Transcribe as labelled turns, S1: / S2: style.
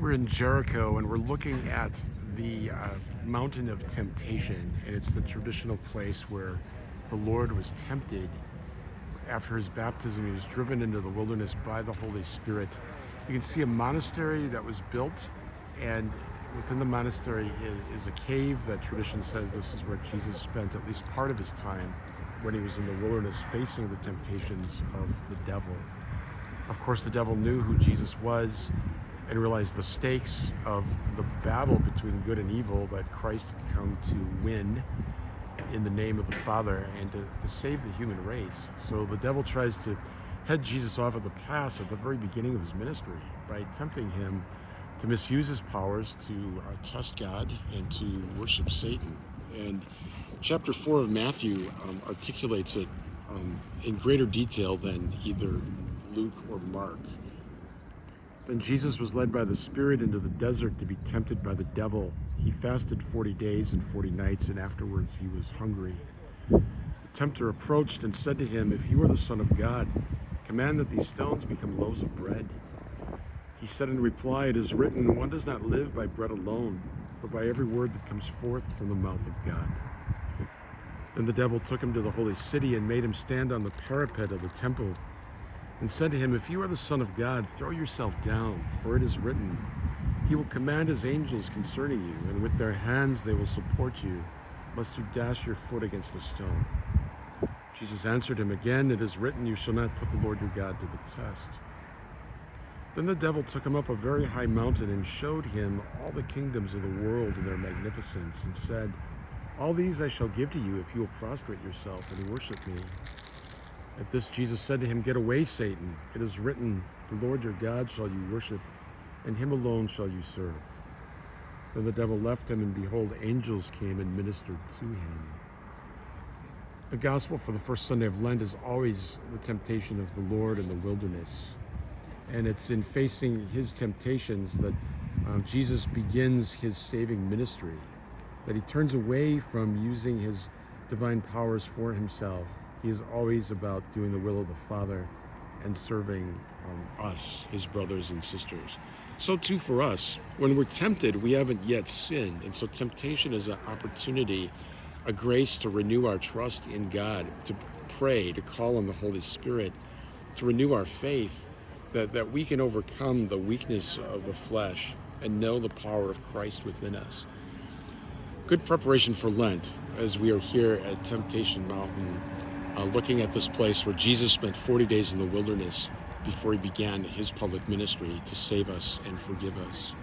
S1: We're in Jericho and we're looking at the mountain of temptation, and it's the traditional place where the Lord was tempted. After his baptism, he was driven into the wilderness by the Holy Spirit. You can see a monastery that was built, and within the monastery is a cave that tradition says this is where Jesus spent at least part of his time when he was in the wilderness facing the temptations of the devil. Of course, the devil knew who Jesus was and realized the stakes of the battle between good and evil that Christ had come to win in the name of the Father and to save the human race. So the devil tries to head Jesus off of the path at the very beginning of his ministry by tempting him to misuse his powers to test God and to worship Satan. And chapter 4 of Matthew articulates it in greater detail than either Luke or Mark. Then Jesus was led by the Spirit into the desert to be tempted by the devil. He fasted 40 days and 40 nights, and afterwards he was hungry. The tempter approached and said to him, "If you are the Son of God, command that these stones become loaves of bread." He said in reply, "It is written, one does not live by bread alone, but by every word that comes forth from the mouth of God." Then the devil took him to the holy city and made him stand on the parapet of the temple and said to him, "If you are the Son of God, throw yourself down, for it is written, he will command his angels concerning you, and with their hands they will support you, lest you dash your foot against a stone." Jesus answered him again, "It is written, you shall not put the Lord your God to the test." Then the devil took him up a very high mountain and showed him all the kingdoms of the world and their magnificence, and said, "All these I shall give to you if you will prostrate yourself and worship me." At this Jesus said to him, "Get away, Satan. It is written, the Lord your God shall you worship, and him alone shall you serve." Then the devil left him, and behold, angels came and ministered to him. The gospel for the first Sunday of Lent is always the temptation of the Lord in the wilderness. And it's in facing his temptations that Jesus begins his saving ministry, that he turns away from using his divine powers for himself. He is always about doing the will of the Father and serving us, his brothers and sisters. So too for us. When we're tempted, we haven't yet sinned. And so temptation is an opportunity, a grace to renew our trust in God, to pray, to call on the Holy Spirit, to renew our faith, that we can overcome the weakness of the flesh and know the power of Christ within us. Good preparation for Lent as we are here at Temptation Mountain, looking at this place where Jesus spent 40 days in the wilderness before he began his public ministry to save us and forgive us.